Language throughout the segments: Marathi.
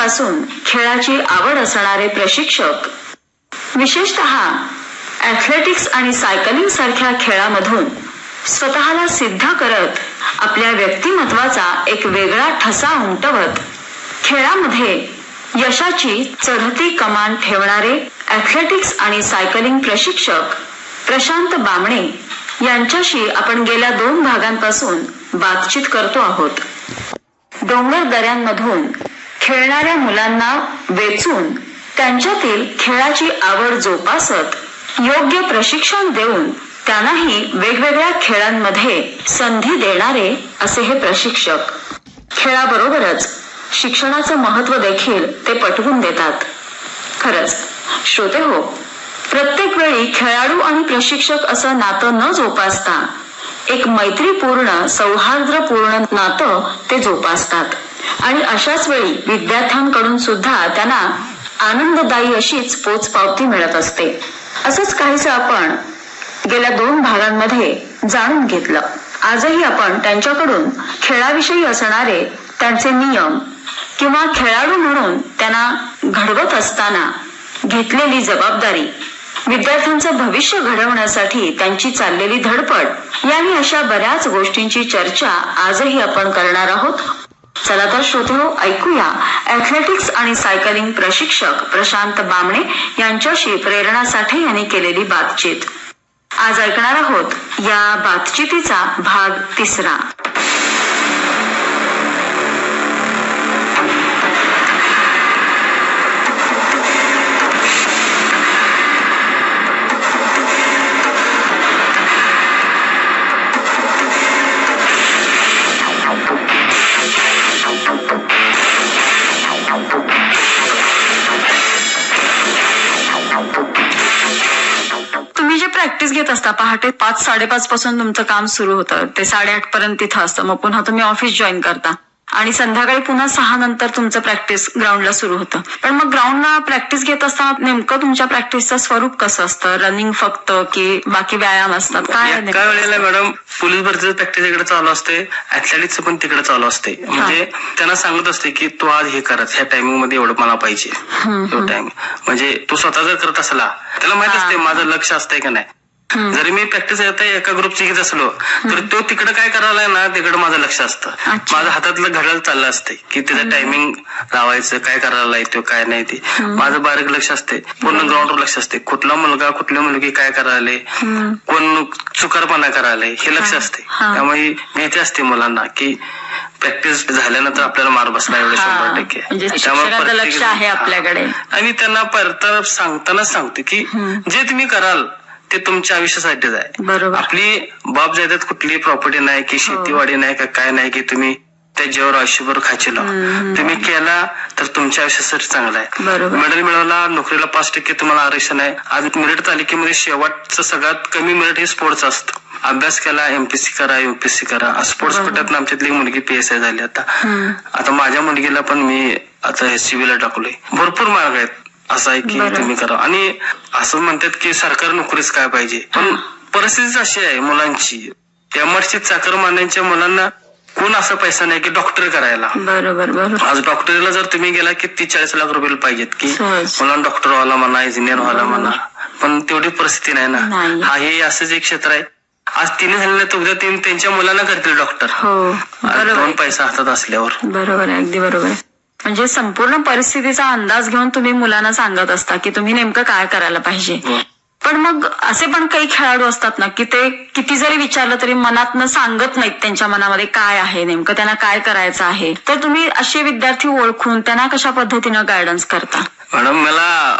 लहानपणापासून खेळाची आवड असणारे प्रशिक्षक विशेषतः ॲथलेटिक्स आणि सायकलिंग सारख्या खेळामधून स्वतःला सिद्ध करत आपल्या व्यक्तिमत्वाचा एक वेगळा ठसा उमटवत खेळामध्ये यशाची चढती कमान ठेवणारे ॲथलेटिक्स आणि सायकलिंग प्रशिक्षक प्रशांत बामणे यांच्याशी आपण गेल्या 2 भागांपासून बातचीत करतो आहोत. डोंगर दऱ्यांमधून खेळणाऱ्या मुलांना वेचून त्यांच्यातील खेळाची आवड जोपासत योग्य प्रशिक्षण देऊन त्यांनाही वेगवेगळ्या खेळांमध्ये संधी देणारे असे हे प्रशिक्षक. खेळाबरोबरच शिक्षणाचं महत्त्व देखील ते पटवून देतात. खरंच श्रोते हो, प्रत्येक वेळी खेळाडू आणि प्रशिक्षक असं नातं न जोपासता एक मैत्रीपूर्ण सौहार्दपूर्ण नातं ते जोपासतात आणि अशाच वेळी विद्यार्थ्यांकडून सुद्धा त्यांना आनंददायी अशीच पोचपावती मिळत असते. असंच काहीसं आपण गेल्या 2 भागांमध्ये जाणून घेतलं. आजही आपण त्यांच्याकडून खेळाविषयी असणारे त्यांचे नियम किंवा खेळाडू म्हणून त्यांना घडवत असताना घेतलेली जबाबदारी, विद्यार्थ्यांचं भविष्य घडवण्यासाठी त्यांची चाललेली धडपड यांनी अशा बऱ्याच गोष्टींची चर्चा आजही आपण करणार आहोत. चला तर श्रोतेहो, ऐकूया ॲथलेटिक्स आणि सायकलिंग प्रशिक्षक प्रशांत बामणे यांच्याशी प्रेरणा साठे यांनी केलेली बातचीत. आज ऐकणार आहोत या बातचीतीचा भाग 3. प्रॅक्टिस घेत असता पहाटे 5-5:30 पासून तुमचं काम सुरू होतं, ते 8:30 पर्यंत तिथं असतं. मग पुन्हा तुम्ही ऑफिस जॉईन करता आणि संध्याकाळी पुन्हा 6 नंतर तुमचं प्रॅक्टिस ग्राउंडला सुरू होतं. पण मग ग्राउंडला प्रॅक्टिस घेत असताना नेमकं तुमच्या प्रॅक्टिसचं स्वरूप कसं असतं? रनिंग फक्त की बाकी व्यायाम असतात? काय एका वेळेला मॅडम पोलीस भरतीचं प्रॅक्टिस इकडे चालू असते, ऍथलेटिक्सचं पण तिकडे चालू असते. म्हणजे त्यांना सांगत असते की तू आज हे करत, ह्या टायमिंग मध्ये एवढं मला पाहिजे, तो टाइम. म्हणजे तू स्वतः जर करत असला त्याला माहित असते माझं लक्ष असतंय का नाही. जरी मी प्रॅक्टिस एका ग्रुपची घेत असलो तर तो तिकडे काय करायला ना तिकडे माझं लक्ष असतं. माझं हातातलं घड्याळ चाललं असते की त्याचं टायमिंग लावायचं, काय करायला येतो काय नाही ते माझं बारीक लक्ष असते. पूर्ण ग्राउंडवर लक्ष असते. कुठला मुलगा कुठली मुलगी काय करायला, कोण चुकारपणा करायला, हे लक्ष असते. त्यामुळे भीती असते मुलांना की प्रॅक्टिस झाल्यानंतर आपल्याला मार बसला एवढं 100%. त्यामुळे लक्ष आहे आपल्याकडे. आणि त्यांना परत सांगतानाच सांगते की जे तुम्ही कराल ते तुमच्या आयुष्यासाठीच आहे. आपली बाप जायदाद कुठली प्रॉपर्टी नाही की शेतीवाडी नाही का काय नाही की तुम्ही त्याच्यावर आयुष्यभर खाचेला. तुम्ही केला तर तुमच्या आयुष्यासाठी चांगला आहे. मेडल मिळवला, नोकरीला 5% तुम्हाला आरक्षण आहे. आज मेरिट तालिकेमध्ये शेवटचं सगळ्यात कमी मेरिट हे स्पोर्ट्स असतं. अभ्यास केला, एमपीएससी करा, यूपीएससी करा. स्पोर्ट्स कोट्यात आमच्यातली मुलगी PSI झाली. आता माझ्या मुलगीला पण मी आता SCB ला टाकलोय. भरपूर मार्ग आहेत. असं आहे की तुम्ही करा. आणि असं म्हणतात की सरकारी नोकरीच काय पाहिजे, पण परिस्थिती अशी आहे मुलांची, MRC चाकर मानण्याच्या मुलांना कोण असा पैसा नाही की डॉक्टर करायला. आज डॉक्टरीला जर तुम्ही गेला की 30-40 लाख रुपये पाहिजेत की मुलांना डॉक्टर व्हायला म्हणा, इंजिनियर व्हायला म्हणा. पण तेवढी परिस्थिती नाही ना. हा हे असंच एक क्षेत्र आहे. आज 3 झालेलं तर उद्या 3 त्यांच्या मुलांना करतील डॉक्टर. 2 पैसा हातात असल्यावर. बरोबर आहे, अगदी बरोबर आहे. म्हणजे संपूर्ण परिस्थितीचा अंदाज घेऊन तुम्ही मुलांना सांगत असता की तुम्ही नेमकं काय करायला पाहिजे. पण मग असे पण काही खेळाडू असतात ना की ते किती जरी विचारलं तरी मनातनं सांगत नाहीत त्यांच्या मनामध्ये काय आहे, नेमकं त्यांना काय करायचं आहे. तर तुम्ही असे विद्यार्थी ओळखून त्यांना कशा पद्धतीनं गायडन्स करता? मॅडम मला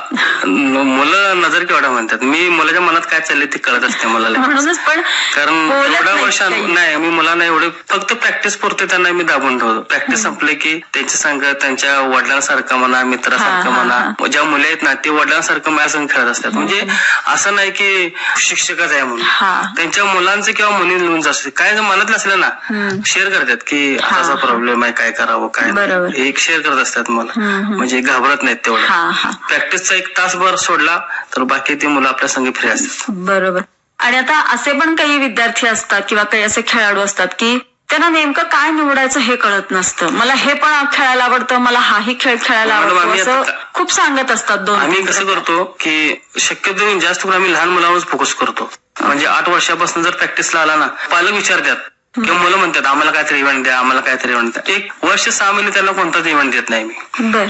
मुलं नजर केवढा म्हणतात. मी मुलाच्या मनात काय चाललंय ते कळत असते मला. म्हणूनच पण कारण एवढ्या वर्ष नाही मी मुलांना एवढे फक्त प्रॅक्टिस पुरते त्यांना मी दाबून ठेवतो. प्रॅक्टिस संपले की त्यांच्या संघ त्यांच्या वडिलांसारखं म्हणा, मित्रासारखं म्हणा, ज्या मुले आहेत ना ते वडिलांसारखं माझ्या संग खेळत असतात. म्हणजे असं नाही की शिक्षकच आहे म्हणून. त्यांच्या मुलांचं किंवा मुली लिहून असते काय मनातलं असलं ना शेअर करतात की असा प्रॉब्लेम आहे, काय करावं काय, एक शेअर करत असतात मला. म्हणजे घाबरत नाहीत तेवढं. प्रॅक्टिसचा 1 तासभर सोडला तर बाकी ती मुलं आपल्या संग फ्री असतात. बरोबर. आणि आता असे पण काही विद्यार्थी असतात किंवा काही असे खेळाडू असतात की त्यांना नेमकं काय निवडायचं हे कळत नसतं. मला हे पण खेळायला आवडतं, मला हाही खेळ खेळायला आवडतो असं खूप सांगत असतात दोन. आम्ही कसं करतो की शक्यतो जास्त करून आम्ही लहान मुलांवरच फोकस करतो. म्हणजे 8 वर्षापासून जर प्रॅक्टिसला आला ना, पालक विचारतात किंवा मुलं म्हणतात आम्हाला काहीतरी इव्हेंट द्या, आम्हाला काहीतरी इव्हेंट द्या. 1 वर्ष 6 महिने त्यांना कोणताच इव्हेंट देत नाही मी.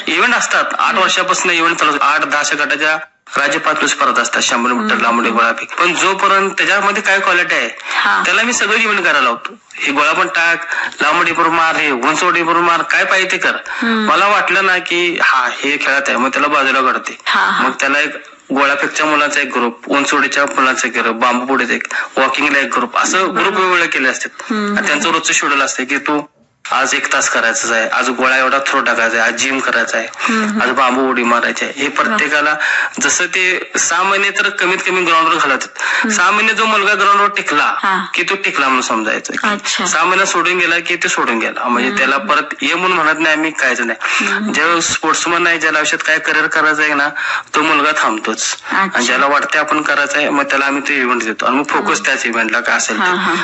इव्हेंट असतात 8 वर्षापासून इव्हेंट चालू 8-10 गटाच्या राज्य पातळी स्पर्धा असतात, 100 मीटर लांबडी गोळाफेक. पण जोपर्यंत त्याच्यामध्ये काय क्वालिटी आहे त्याला मी सगळं इव्हेंट करायला लावतो. हे गोळा पण टाक, लांबडी बरोबर मार, हे उंचवडी बरोबर मार, काय पाहिजे ते कर. मला वाटलं ना की हे खेळत आहे, मग त्याला बाजूला काढते. मग त्याला एक गोळाफेकच्या मुलांचा एक ग्रुप, उंचवडीच्या मुलांचा एक ग्रुप, बांबू पुढे एक, वॉकिंगला एक ग्रुप, असं ग्रुप वेगवेगळे केले असतात. त्यांचं रोजचं शेड्यूल असते की तू आज 1 तास करायचं आहे, आज गोळा एवढा थ्रो टाकायचा आहे, आज जिम करायचं आहे, आज बांबू उडी मारायची आहे. हे प्रत्येकाला जसं ते 6 महिने तर कमीत कमी ग्राउंडवर घालवतात. 6 महिने जो मुलगा ग्राउंडवर टिकला की तो टिकला म्हणून समजायचं. 6 महिने सोडून गेला की ते सोडून गेला. म्हणजे त्याला परत ये म्हणून म्हणत नाही आम्ही, कायच नाही. जे स्पोर्ट्समन आहे, ज्याला आयुष्यात काय करिअर करायचं आहे ना, तो मुलगा थांबतोच. आणि ज्याला वाटते आपण करायचं आहे, मग त्याला आम्ही ते इव्हेंट देतो आणि मग फोकस त्याच इव्हेंटला काय असेल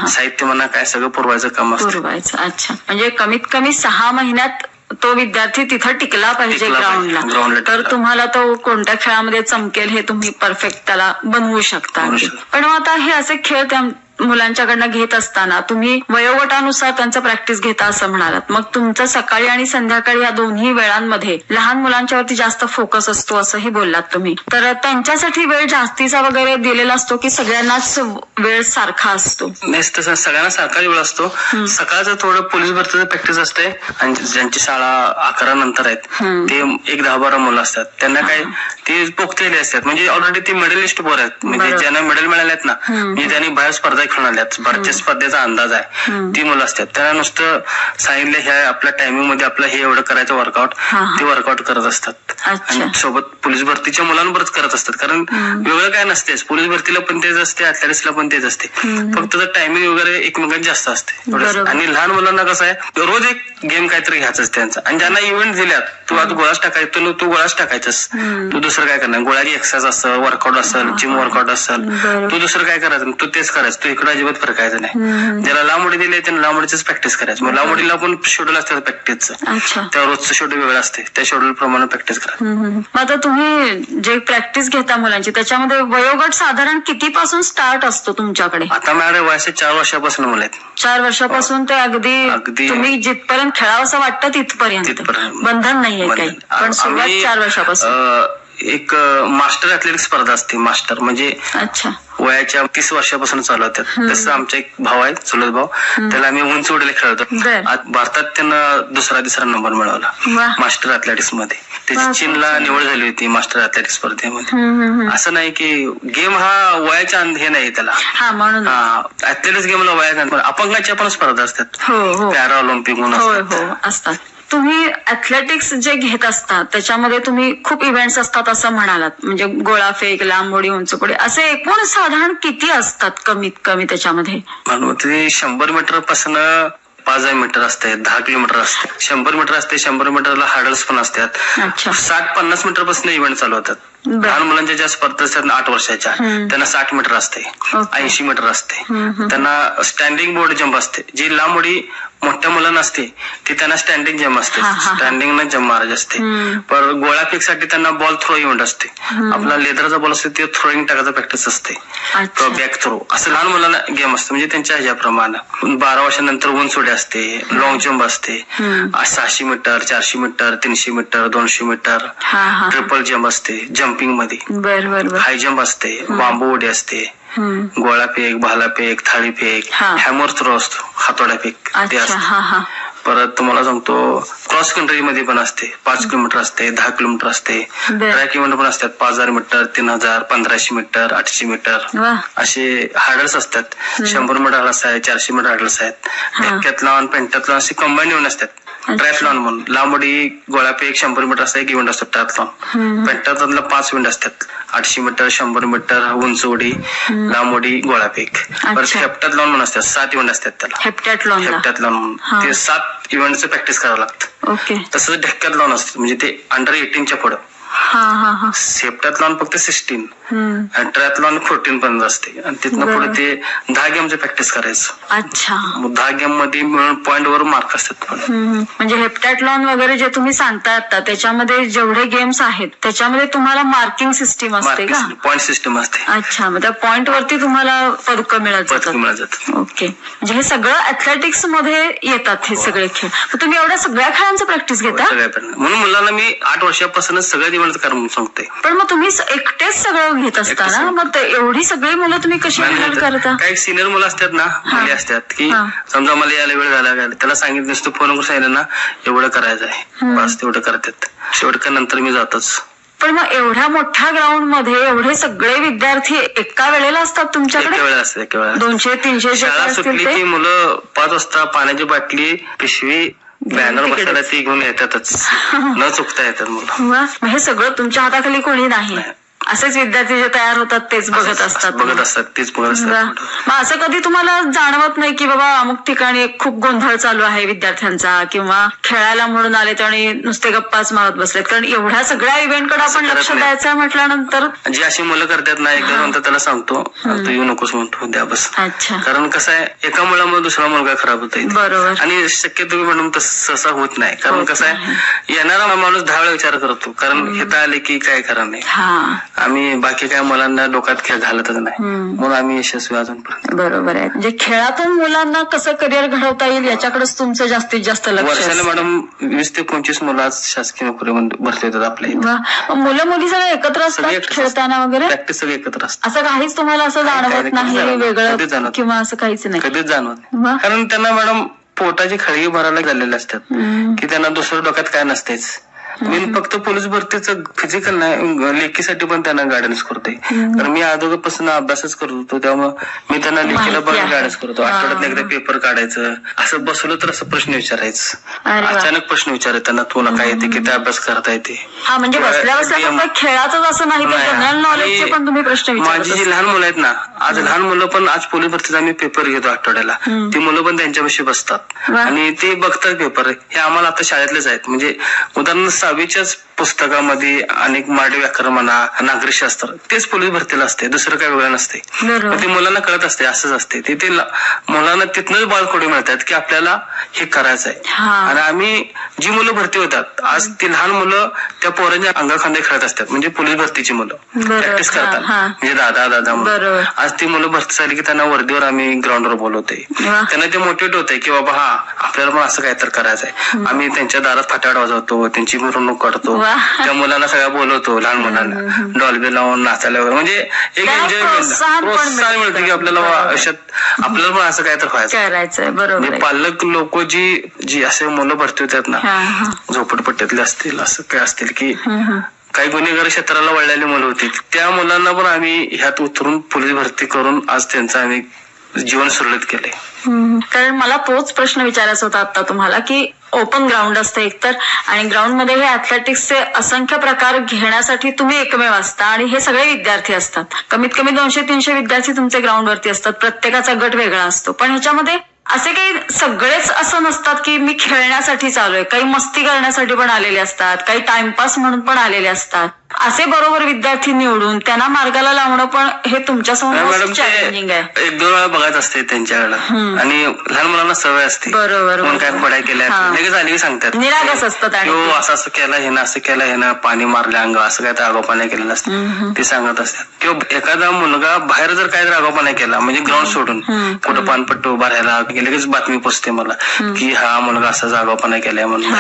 साहित्य म्हणा काय सगळं पुरवायचं काम असतं. अच्छा, म्हणजे कमीत कमी 6 महिन्यात तो विद्यार्थी तिथं टिकला पाहिजे ग्राउंडला, तर तुम्हाला तो कोणत्या खेळामध्ये चमकेल हे तुम्ही परफेक्ट त्याला बनवू शकता. पण आता हे असे खेळ त्या मुलांच्याकडनं घेत असताना तुम्ही वयोगटानुसार त्यांचं प्रॅक्टिस घेता असं म्हणालात. मग तुमचं सकाळी आणि संध्याकाळी या दोन्ही वेळांमध्ये लहान मुलांच्यावरती जास्त फोकस असतो असंही बोललात तुम्ही. तर त्यांच्यासाठी वेळ जास्तीचा वगैरे दिलेला असतो की सगळ्यांनाच वेळ सारखा असतो? नाही, तसं सगळ्यांना सारखाच वेळ असतो. सकाळचं थोडं पोलीस भरतीचं प्रॅक्टिस असते आणि ज्यांची शाळा 11 नंतर आहेत ते 10-12 मुलं असतात. त्यांना काय ते पोखतेले असतात, म्हणजे ऑलरेडी ते मेडलिस्ट पोर आहेत. म्हणजे ज्यांना मेडल मिळाले आहेत ना, म्हणजे त्यांनी बाहेर स्पर्धा खेळून आल्यात, भारतीय स्पर्धेचा अंदाज आहे, ती मुलं असतात. त्यांना नुसतं सांगितलं ह्या आपल्या टायमिंग मध्ये आपलं हे एवढं करायचं वर्कआउट, ते वर्कआउट करत असतात. आणि सोबत पोलीस भरतीच्या मुलांबरोबर करत असतात. कारण वेगळं काय नसतेच, पोलीस भरतीला पण तेच असते, अथलेटिक्सला पण तेच असते, फक्त टायमिंग वगैरे एकमेकांत जास्त असते. आणि लहान मुलांना कसं आहे, रोज एक गेम काहीतरी घ्यायचं त्यांचा. आणि ज्यांना इव्हेंट दिल्यात, तू आता गोळाच टाकायचं, तू गोळाच टाकायचंस, तू दुसरं काय करणार, गोळ्याची एक्सरसाइज असेल, वर्कआउट असेल, जिम वर्कआउट असेल, तू दुसरं काय करायचं, तू तेच करायचं, तू इकडे अजिबात फिरकायचं नाही. ज्याला लांबडी दिले त्यांना लांबडीच प्रॅक्टिस करायचं. मग लांबडीला पण शेड्यूल असतं प्रॅक्टिसचं, त्या रोजचं शेड्यूल वेगळं असते, त्या शेड्यूल प्रमाणे प्रॅक्टिस करायचं. आता तुम्ही जे प्रॅक्टिस घेता मुलांची त्याच्यामध्ये वयोगट साधारण कितीपासून स्टार्ट असतो तुमच्याकडे? आता माझ्याकडे वयाचे 4 वर्षापासून मुलं आहेत. 4 वर्षापासून ते अगदी तुम्ही जिथपर्यंत खेळावं असं वाटतं तिथपर्यंत बंधन नाहीये काही, पण सुरुवात 4 वर्षापासून. एक मास्टर ऍथलेटिक्स स्पर्धा असते, मास्टर म्हणजे वयाच्या 30 वर्षापासून चालू होत्यात. तसं आमचा एक भाऊ आहे, चुलत भाऊ, त्याला आम्ही उंचवडीला खेळतो. भारतात त्यानं 2रा-3रा नंबर मिळवला मास्टर ऍथलेटिक्स मध्ये. त्याची चीनला निवड झाली होती मास्टर ऍथलेटिक्स स्पर्धेमध्ये. असं नाही की गेम हा वयाच्या हे नाही त्याला, ऍथलेटिक्स गेमला वयाच्या अपंगाच्या पण स्पर्धा असतात, पॅरा ऑलिम्पिक म्हणून असतात. तुम्ही ऍथलेटिक्स जे घेत असता त्याच्यामध्ये तुम्ही खूप इव्हेंट्स असतात असं म्हणालात, म्हणजे गोळाफेक, लांबोडी, उंचकोडी, असे एकूण साधारण किती असतात कमीत कमी त्याच्यामध्ये? 100 मीटर पासून 5000 मीटर असते, 10 किलोमीटर असते, 100 मीटर असते, 100 मीटरला हार्डल्स पण असतात, 60-50 मीटर पासून इव्हेंट चालू होतात. लहान मुलांच्या ज्या स्पर्धा असतात 8 वर्षाच्या, त्यांना 60 मीटर असते, 80 मीटर असते. त्यांना स्टँडिंग बोर्ड जंप असते. जी लांब उडी मोठ्या मुलांना असते ती त्यांना स्टँडिंग जंप असते, स्टँडिंग न जंप मारायची असते. पण गोळाफेक साठी त्यांना बॉल थ्रो इव्हेंट असते. आपला लेदरचा बॉल असते ते थ्रोईंग टाकायचं प्रॅक्टिस असते, बॅक थ्रो, असं लहान मुलांना गेम असते. म्हणजे त्यांच्या ह्याप्रमाणे 12 वर्षानंतर उंचवडी असते, लॉंग जंप असते, 600 metre, 400 metre, 300 metre, 200 metre, triple jump असते, जम्पिंग मध्ये हाय जंप असते, बांबू उडी असते, गोळाफेक, भालाफेक, थाळीफेक, हॅमर थ्रो असतो, हातोडा फेक ते असते. परत तुम्हाला सांगतो क्रॉस कंट्री मध्ये पण असते, 5 किलोमीटर असते, 10 किलोमीटर असते, ट्रॅक इव्हेंट पण असतात, 5000 मीटर, 3000, 1500 मीटर, 800 मीटर, असे हार्डल्स असतात. 100 मीटर हार्डल्स आहेत, 400 मीटर हार्डल्स आहेत, धक्क्यातलॉन, पेंटातलॉन असे कंबाईन इव्हेंट असतात. ट्रायथलॉन म्हणून लांबडी, गोळाफेक, 100 मीटर असा एक इव्हेंट असतो ट्रायथलॉन. पेंटातला 5 इव्हेंट असतात, 800 मीटर, 100 मीटर, उंचवडी, लांबडी, गोळाफेक. परत हेप्टॅथलॉन म्हणून असतात, 7 इव्हेंट असतात त्याला, हेप्टॅथलॉन. ते 7 इव्हेंटचं प्रॅक्टिस करावं लागतं. तसंच ढक्क्यातलॉन असतं, म्हणजे ते अंडर 18च्या पुढं सेप्टाथलॉन फक्त 16 आणि ट्रायथलॉन 14 पर्यंत असते आणि तिथनं पुढे ते 10 गेमचं प्रॅक्टिस करायचं. अच्छा. 10 गेम मध्ये मिळून पॉइंट वर मार्क असतात. म्हणजे हेप्टॅथलॉन वगैरे जे तुम्ही सांगता आता त्याच्यामध्ये जेवढे गेम्स आहेत त्याच्यामध्ये तुम्हाला मार्किंग सिस्टीम असते का? पॉइंट सिस्टम असते. अच्छा. मग त्या पॉइंट वरती तुम्हाला पदक मिळत जातात. ओके. म्हणजे हे सगळं ऍथलेटिक्स मध्ये येतात हे सगळे खेळ. तुम्ही एवढ्या सगळ्या खेळांचं प्रॅक्टिस घेता? म्हणून मुलांना मी 8 वर्षापासूनच सगळं निवडत कर म्हणून सांगते. पण मग तुम्ही एकटेच सगळं घेत असताना मग एवढी सगळी मुलं तुम्ही कशी हँडल करता? काही सिनियर मुलं असतात ना, मुली असतात की समजा मला यायला वेळ झाला त्याला सांगितलं नसतं फोन करून सांगितलं ना एवढं करायचं आहे बस तेवढं करतात. शेवटनंतर मी जातच. पण मग एवढ्या मोठ्या ग्राउंड मध्ये एवढे सगळे विद्यार्थी एका वेळेला असतात तुमच्याकडे? एका वेळेला असते. 200-300 शाळा सुटली की मुलं 5 वाजता पाण्याची बाटली पिशवी बॅनर बसायला ती घेऊन येतातच. न चुकता येतात मुलं. हे सगळं तुमच्या हाताखाली कोणी नाही? असेच विद्यार्थी जे तयार होतात तेच बघत असतात. तेच बघत असतात. मग असं कधी तुम्हाला जाणवत नाही की बाबा अमुक ठिकाणी खूप गोंधळ चालू आहे विद्यार्थ्यांचा किंवा खेळायला म्हणून आले आणि नुसते गप्पाच मारत बसलेत? कारण एवढ्या सगळ्या इव्हेंटकडे आपण लक्ष द्यायचं म्हटल्यानंतर जी अशी मुलं करतात ना एकदा म्हणतात त्याला सांगतो तू येऊ नकोस म्हणतो द्या बस. अच्छा. कारण कसं आहे एका मुलामुळे दुसरा मुलगा खराब होतोय. बरोबर. आणि शक्यतो मॅडम तसं होत नाही. कारण कसं आहे येणारा माणूस 10 वेळा विचार करतो कारण हे आले की काय करा नाही. आम्ही बाकी काय मुलांना डोक्यात खेळ घालतच नाही म्हणून आम्ही यशस्वी अजूनपर्यंत. बरोबर आहे. म्हणजे खेळातून मुलांना कसं करिअर घडवता येईल याच्याकडेच तुमचं जास्तीत जास्त लक्ष. वर्षाला मॅडम 20 ते 25 मुलं शासकीय नोकरी भरती होतात आपल्या. मुलं मुली सगळे एकत्र असतात खेळताना वगैरे? प्रॅक्टिस सगळे एकत्र असतात. असं काहीच तुम्हाला असं जाणवत नाही वेगळं किंवा असं काहीच नाही? कधीच जाणवत नाही. कारण त्यांना मॅडम पोटाची खळगी भरायला झालेले असतात की त्यांना दुसऱ्या डोक्यात काय नसतेच. मी फक्त पोलीस भरतीचं फिजिकल नाही लेखीसाठी पण त्यांना गायडन्स करतोय. कारण मी अगोदरपासून अभ्यासच करत होतो त्यामुळे मी त्यांना लेखीला पण गायडन्स करतो. आठवड्यात एकदा पेपर काढायचं असं बसवलं तर असं प्रश्न विचारायचं. अचानक प्रश्न विचारायचं त्यांना तुला काय येते किती अभ्यास करता येते. म्हणजे बसल्या बसल्या खेळातच असं नाही जनरल नॉलेजचे पण तुम्ही प्रश्न विचारता? माझी जी लहान मुलं आहेत ना आज लहान मुलं पण आज पोलीस भरतीचा आम्ही पेपर घेतो आठवड्याला. ती मुलं पण त्यांच्यापाशी बसतात आणि ते बघतात पेपर. हे आम्हाला आता शाळेतलेच आहेत. म्हणजे उदाहरण 6वीच्याच पुस्तकामध्ये अनेक मराठी व्याकरण म्हणा नागरिकशास्त्र तेच पोलीस भरतीला असते. दुसरं काही वेगळं नसते. ते मुलांना कळत असते असंच असते. ते मुलांना तिथनच बाळकोडे मिळतात की आपल्याला हे करायचं आहे. आणि आम्ही जी मुलं भरती होतात आज ती लहान मुलं त्या पोरांच्या अंगाखांदे खेळत असतात. म्हणजे पोलीस भरतीची मुलं प्रॅक्टिस करतात म्हणजे दादा म्हणून. आज ती मुलं भरती झाली की त्यांना वर्दीवर आम्ही ग्राउंडवर बोलवतोय. त्यांना ते मोटिवेट होतंय की बाबा आपल्याला पण असं काय तर करायचं आहे. आम्ही त्यांच्या दारात फटाकड वाजवतो त्यांची मिरवणूक काढतो. त्या मुलांना सगळ्या बोलवतो लहान मुलांना डॉल्बी लावून नाचायला वगैरे. म्हणजे एक एन्जॉयमेंट प्रोत्साहन मिळतं की आपल्याला आयुष्यात आपल्याला पण असं काय तर व्हायचं. म्हणजे पालक लोक जी असे मुलं भरती होतात ना झोपडपट्ट्यातले असतील असं काय असतील की काही गुन्हेगारी क्षेत्राला वळलेली मुलं होती त्या मुलांना पण आम्ही ह्यात उतरून पोलीस भरती करून आज त्यांचं आम्ही जीवन सुरळीत केले. कारण मला तोच प्रश्न विचारायचा होता आता तुम्हाला की ओपन ग्राउंड असतं एकतर आणि ग्राउंड मध्ये हे ऍथलेटिक्सचे असंख्य प्रकार घेण्यासाठी तुम्ही एकमेव असता आणि हे सगळे विद्यार्थी असतात. कमीत कमी 200-300 विद्यार्थी तुमचे ग्राउंड वरती असतात. प्रत्येकाचा गट वेगळा असतो. पण ह्याच्यामध्ये असे काही सगळेच असं नसतात की मी खेळण्यासाठी चालू आहे. काही मस्ती करण्यासाठी पण आलेले असतात. काही टाइमपास म्हणून पण आलेले असतात. असे बरोबर विद्यार्थी निवडून त्यांना मार्गाला लावणं पण हे तुमच्यासमोर चॅलेंजिंग आहे. 1-2 वेळा बघायचं असते त्यांच्याकडे आणि लहान मुलांना सवय असते. बरोबर. काय खोड्या केल्या लगेच आली सांगतात निरागस असतात. असं असं केलं हे ना असं केलं हे ना पाणी मारलं अंग असं काय तर आगोपणा केलेलं असतं ते सांगत असतात. किंवा एखादा मुलगा बाहेर जर काय तर आगोपणा केला म्हणजे ग्राउंड सोडून कुठं पानपट्टी उभा राहायला लगेच बातमी पोचते मला की हा मुलगा असाच आगोपणा केलाय म्हणून.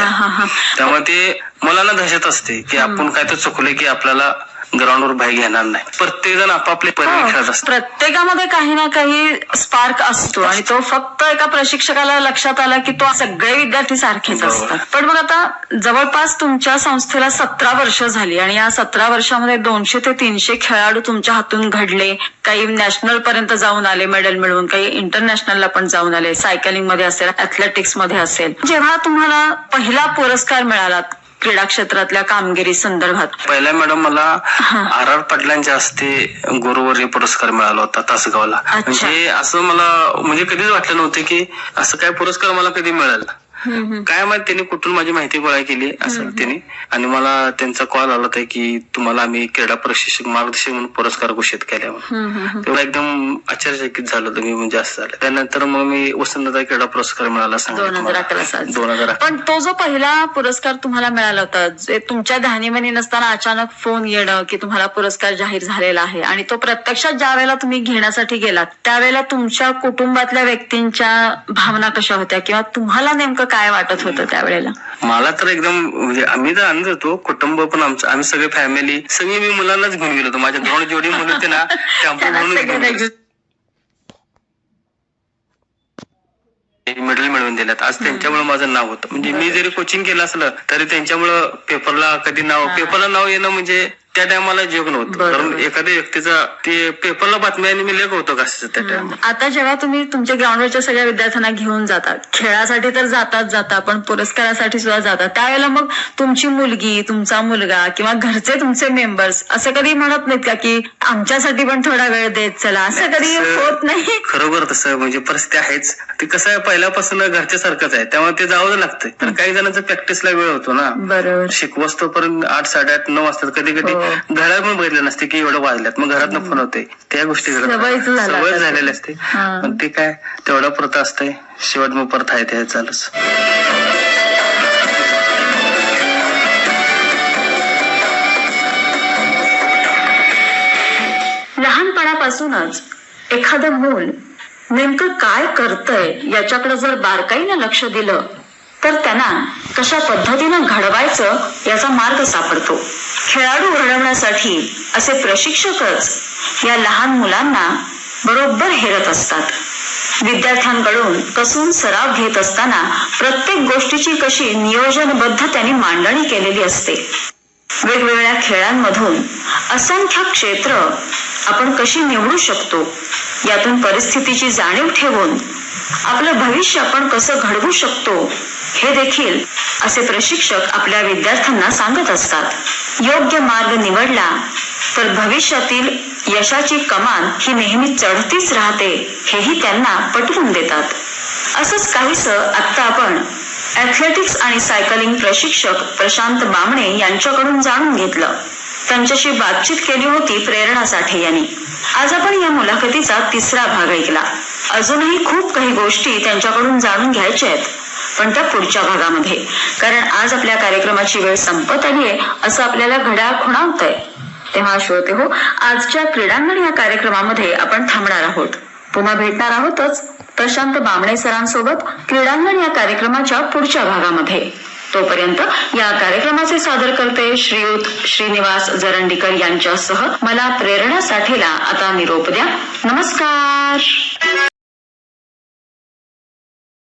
त्यामुळे ते मुलांना दहशत असते की आपण काय तर चुकले की आपल्याला ग्राउंडवर बाहेर घेणार नाही. प्रत्येक जण आपापले परिणाम खेळत असतात. प्रत्येकामध्ये काही ना काही स्पार्क असतो आणि तो फक्त एका प्रशिक्षकाला लक्षात आला की तो सगळे विद्यार्थी सारखेच असतात. पण मग आता जवळपास तुमच्या संस्थेला 17 वर्ष झाली आणि या 17 वर्षामध्ये 200 ते 300 खेळाडू तुमच्या हातून घडले. काही नॅशनल पर्यंत जाऊन आले मेडल मिळवून. काही इंटरनॅशनलला पण जाऊन आले. सायकलिंग मध्ये असेल ऍथलेटिक्स मध्ये असेल. जेव्हा तुम्हाला पहिला पुरस्कार मिळाला क्रीडा क्षेत्रातल्या कामगिरी संदर्भात पहिल्या मॅडम मला RR पाटलांच्या हस्ते गुरुवर्य पुरस्कार मिळाला होता तासगावला. म्हणजे असं मला म्हणजे कधीच वाटलं नव्हतं की असं काय पुरस्कार मला कधी मिळेल. काय माहिती त्यांनी कुठून माझी माहिती गोळा केली असं त्यांनी, आणि मला त्यांचा कॉल आला होता की तुम्हाला आम्ही क्रीडा प्रशिक्षक मार्गदर्शक म्हणून पुरस्कार घोषित केला म्हणून. तेव्हा एकदम आश्चर्यचकित झालो होतो मी, म्हणजे असं झालं. त्यानंतर मग मी वसंतदादा क्रीडा पुरस्कार मिळाला 2011. पण तो जो पहिला पुरस्कार तुम्हाला मिळाला होता, जे तुमच्या ध्यानीमनी नसताना अचानक फोन येणं की तुम्हाला पुरस्कार जाहीर झालेला आहे, आणि तो प्रत्यक्षात ज्या वेळेला तुम्ही घेण्यासाठी गेलात त्यावेळेला तुमच्या कुटुंबातल्या व्यक्तींच्या भावना कशा होत्या, किंवा तुम्हाला नेमकं काय वाटत होतं त्यावेळेला? मला तर एकदम म्हणजे आम्ही तर आनंद होतो, कुटुंब पण आमचं, आम्ही सगळे फॅमिली सगळी, मी मुलांनाच घेऊन गेलो होतो. माझ्या 2 जोडी मुलं होते ना, मेडल मिळवून दिल्यात. आज त्यांच्यामुळे माझं नाव होतं. म्हणजे मी जरी कोचिंग केलं असलं तरी त्यांच्यामुळं पेपरला कधी पेपरला नाव येणं म्हणजे त्या टायमाला जग नव्हतं. कारण एखाद्या व्यक्तीचा ते पेपरला बातमी आणि मी लेख होतो कसं त्या टायमाला. आता जेव्हा तुम्ही तुमच्या ग्राउंडवरच्या सगळ्या विद्यार्थ्यांना घेऊन जातात, खेळासाठी तर जाता पण पुरस्कारासाठी सुद्धा जातात, त्यावेळेला मग तुमची मुलगी, तुमचा मुलगा किंवा घरचे तुमचे मेंबर्स असं कधी म्हणत नाहीत का की आमच्यासाठी पण थोडा वेळ देत चला, असं कधी होत नाही? खरोखर तसं म्हणजे परिस्थिती आहेच. ते कसं आहे, पहिल्यापासून घरच्या सारखंच आहे, त्यामुळे ते जावं लागतंय. तर काही जणांचा प्रॅक्टिसला वेळ होतो ना, बरोबर, शिकवस्तोपर्यंत 8, 8:30, 9 वाजतात. कधी कधी घरात पण बघितलं नसते की एवढं वाजल्यात, मग घरात फोन होते. त्या गोष्टी सवय झालेली असते. पण ते काय तेवढा पुरतं असतंय, शेवट मग परत आहे ते चालूच. लहानपणापासूनच एखादं मूल नेमकं काय करतंय याच्याकडे जर बारकाईनं लक्ष दिलं तर त्यांना कशा पद्धतीनं घडवायचं याचा मार्ग सापडतो. खेळाडू घडवण्यासाठी असे प्रशिक्षकच या लहान मुलांना बरोबर हेरत असतात. विद्यार्थ्यांकडून कसून सराव घेत असताना प्रत्येक गोष्टीची कशी नियोजनबद्ध त्यांनी मांडणी केलेली असते. वेगवेगळ्या खेळांमधून असंख्य क्षेत्र आपण कशी निवडू शकतो, यातून परिस्थितीची जाणीव ठेवून आपलं भविष्य आपण कसं घडवू शकतो हे देखील असे प्रशिक्षक आपल्या विद्यार्थ्यांना सांगत असतात. योग्य मार्ग निवडला तर भविष्यातील यशाची कमान ही नेहमी चढतीच राहते, हेही त्यांना पटवून देतात. असंच काहीसं आता आपण ऍथलेटिक्स आणि सायकलिंग प्रशिक्षक प्रशांत बामणे यांच्याकडून जाणून घेतलं. त्यांच्याशी बातचीत केली होती प्रेरणा साठे यांनी. आज आपण या मुलाखतीचा 3रा भाग ऐकला. अजूनही खूप काही गोष्टी त्यांच्याकडून जाणून घ्यायच्या आहेत, पण त्या पुढच्या भागामध्ये, कारण आज आपल्या कार्यक्रमाची वेळ संपत आली आहे असं आपल्याला घड्याळ खुणावतंय. तेव्हा श्रोते हो, आजच्या क्रीडांगण या कार्यक्रमामध्ये आपण थांबणार आहोत. पुन्हा भेटणार आहोतच प्रशांत बामणे सरांसोबत क्रीडांगण या कार्यक्रमाच्या पुढच्या भागामध्ये. तोपर्यंत या कार्यक्रमाचे सादरकर्ते श्रीयुत श्रीनिवास जरंडीकर यांच्यासह मला प्रेरणा साठेला आता निरोप द्या. नमस्कार.